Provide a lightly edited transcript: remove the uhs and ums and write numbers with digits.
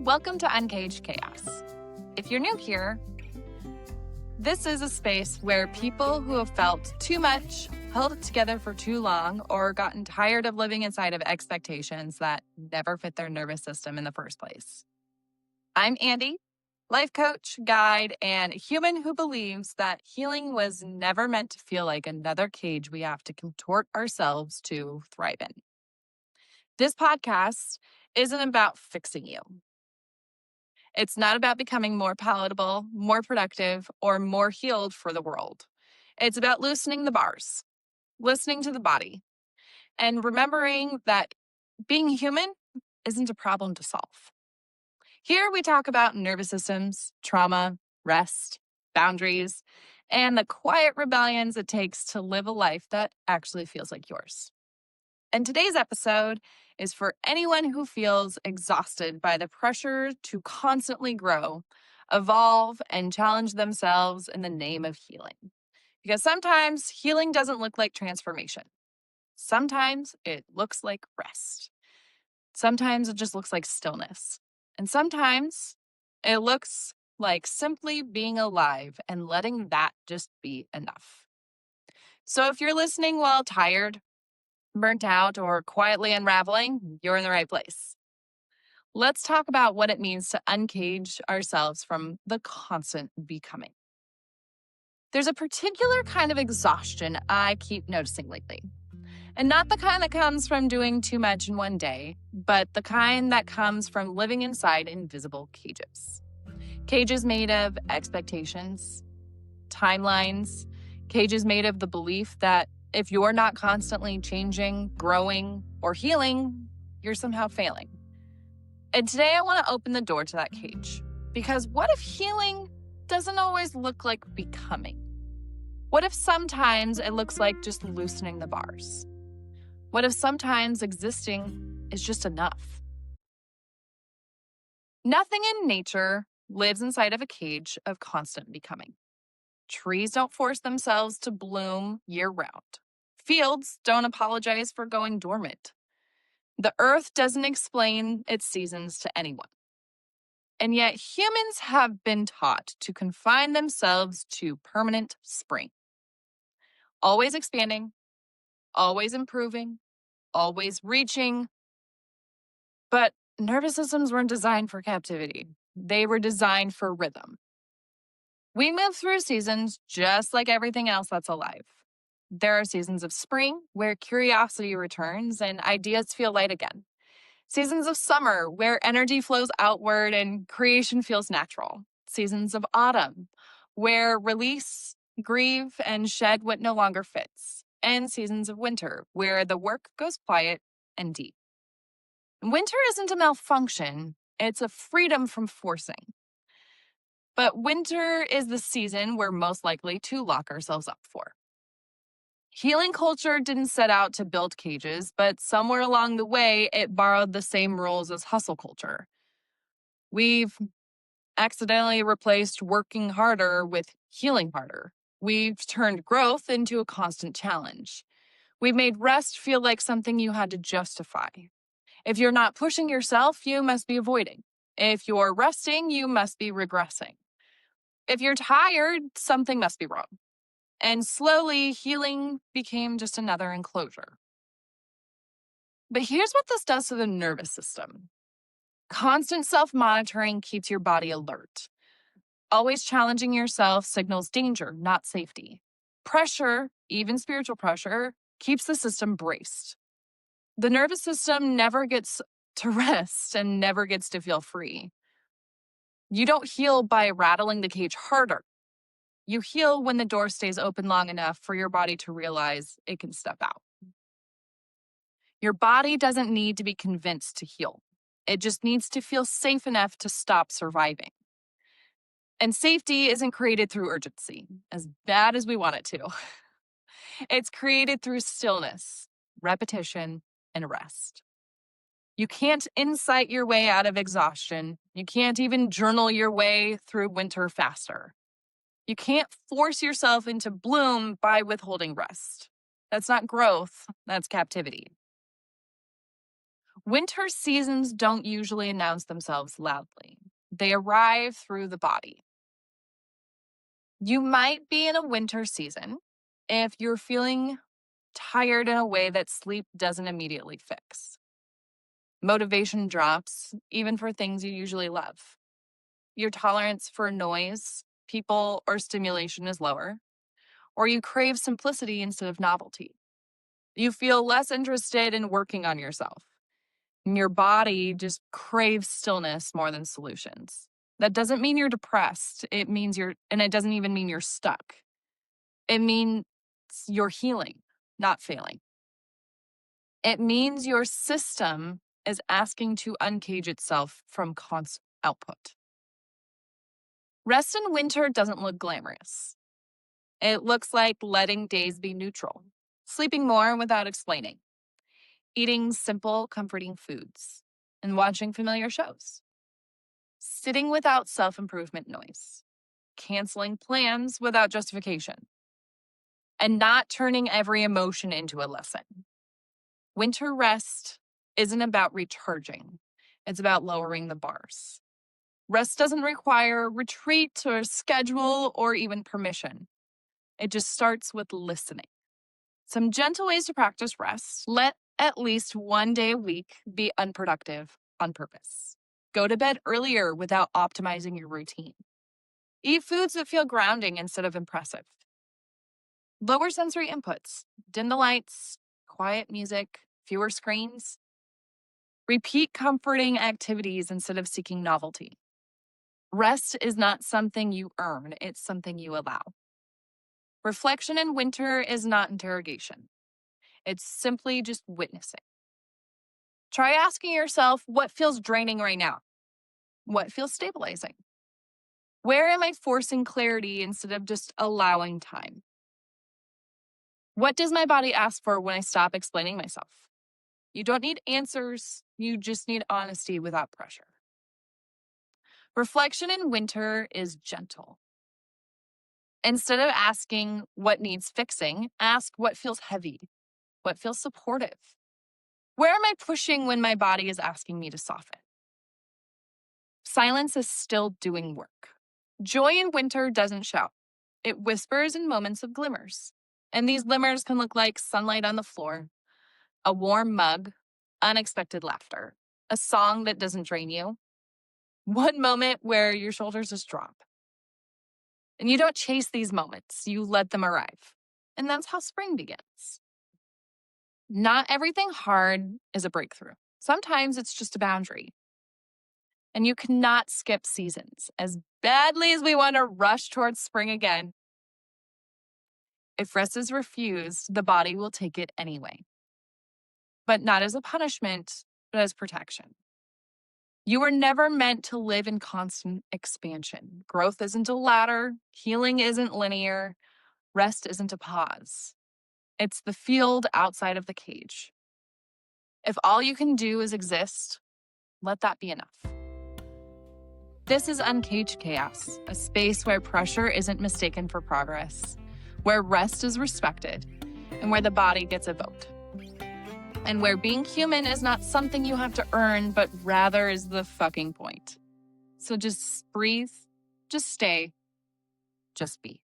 Welcome to Uncaged Chaos. If you're new here, this is a space where people who have felt too much, held it together for too long, or gotten tired of living inside of expectations that never fit their nervous system in the first place. I'm Andy, life coach, guide, and a human who believes that healing was never meant to feel like another cage we have to contort ourselves to thrive in. This podcast isn't about fixing you. It's not about becoming more palatable, more productive, or more healed for the world. It's about loosening the bars, listening to the body, and remembering that being human isn't a problem to solve. Here we talk about nervous systems, trauma, rest, boundaries, and the quiet rebellions it takes to live a life that actually feels like yours. And today's episode is for anyone who feels exhausted by the pressure to constantly grow, evolve, and challenge themselves in the name of healing. Because sometimes healing doesn't look like transformation. Sometimes it looks like rest. Sometimes it just looks like stillness. And sometimes it looks like simply being alive and letting that just be enough. So if you're listening while tired, burnt out, or quietly unraveling, you're in the right place. Let's talk about what it means to uncage ourselves from the constant becoming. There's a particular kind of exhaustion I keep noticing lately. And not the kind that comes from doing too much in one day, but the kind that comes from living inside invisible cages. Cages made of expectations, timelines, cages made of the belief that if you're not constantly changing, growing, or healing, you're somehow failing. And today I want to open the door to that cage. Because what if healing doesn't always look like becoming? What if sometimes it looks like just loosening the bars? What if sometimes existing is just enough? Nothing in nature lives inside of a cage of constant becoming. Trees don't force themselves to bloom year-round. Fields don't apologize for going dormant. The earth doesn't explain its seasons to anyone. And yet humans have been taught to confine themselves to permanent spring. Always expanding, always improving, always reaching. But nervous systems weren't designed for captivity. They were designed for rhythm. We move through seasons just like everything else that's alive. There are seasons of spring where curiosity returns and ideas feel light again. Seasons of summer where energy flows outward and creation feels natural. Seasons of autumn where release, grieve, and shed what no longer fits. And seasons of winter where the work goes quiet and deep. Winter isn't a malfunction, it's a freedom from forcing. But winter is the season we're most likely to lock ourselves up for. Healing culture didn't set out to build cages, but somewhere along the way, it borrowed the same rules as hustle culture. We've accidentally replaced working harder with healing harder. We've turned growth into a constant challenge. We've made rest feel like something you had to justify. If you're not pushing yourself, you must be avoiding. If you're resting, you must be regressing. If you're tired, something must be wrong. And slowly, healing became just another enclosure. But here's what this does to the nervous system. Constant self-monitoring keeps your body alert. Always challenging yourself signals danger, not safety. Pressure, even spiritual pressure, keeps the system braced. The nervous system never gets to rest and never gets to feel free. You don't heal by rattling the cage harder. You heal when the door stays open long enough for your body to realize it can step out. Your body doesn't need to be convinced to heal. It just needs to feel safe enough to stop surviving. And safety isn't created through urgency, as bad as we want it to. It's created through stillness, repetition, and rest. You can't insight your way out of exhaustion. You can't even journal your way through winter faster. You can't force yourself into bloom by withholding rest. That's not growth, that's captivity. Winter seasons don't usually announce themselves loudly. They arrive through the body. You might be in a winter season if you're feeling tired in a way that sleep doesn't immediately fix. Motivation drops, even for things you usually love. Your tolerance for noise, people, or stimulation is lower, or you crave simplicity instead of novelty. You feel less interested in working on yourself. And your body just craves stillness more than solutions. That doesn't mean you're depressed. It means and it doesn't even mean you're stuck. It means you're healing, not failing. It means your system is asking to uncage itself from constant output. Rest in winter doesn't look glamorous. It looks like letting days be neutral, sleeping more without explaining, eating simple, comforting foods, and watching familiar shows, sitting without self-improvement noise, canceling plans without justification, and not turning every emotion into a lesson. Winter rest isn't about recharging. It's about lowering the bars. Rest doesn't require retreat or schedule or even permission. It just starts with listening. Some gentle ways to practice rest. Let at least one day a week be unproductive on purpose. Go to bed earlier without optimizing your routine. Eat foods that feel grounding instead of impressive. Lower sensory inputs. Dim the lights, quiet music, fewer screens. Repeat comforting activities instead of seeking novelty. Rest is not something you earn, it's something you allow. Reflection in winter is not interrogation. It's simply just witnessing. Try asking yourself what feels draining right now? What feels stabilizing? Where am I forcing clarity instead of just allowing time? What does my body ask for when I stop explaining myself? You don't need answers, you just need honesty without pressure. Reflection in winter is gentle. Instead of asking what needs fixing, ask what feels heavy, what feels supportive. Where am I pushing when my body is asking me to soften? Silence is still doing work. Joy in winter doesn't shout. It whispers in moments of glimmers. And these glimmers can look like sunlight on the floor, a warm mug, unexpected laughter, a song that doesn't drain you, one moment where your shoulders just drop. And you don't chase these moments, you let them arrive. And that's how spring begins. Not everything hard is a breakthrough. Sometimes it's just a boundary. And you cannot skip seasons. As badly as we want to rush towards spring again, if rest is refused, the body will take it anyway. But not as a punishment, but as protection. You were never meant to live in constant expansion. Growth isn't a ladder. Healing isn't linear. Rest isn't a pause. It's the field outside of the cage. If all you can do is exist, let that be enough. This is Uncaged Chaos, a space where pressure isn't mistaken for progress, where rest is respected, and where the body gets a vote. And where being human is not something you have to earn, but rather is the fucking point. So just breathe, just stay, just be.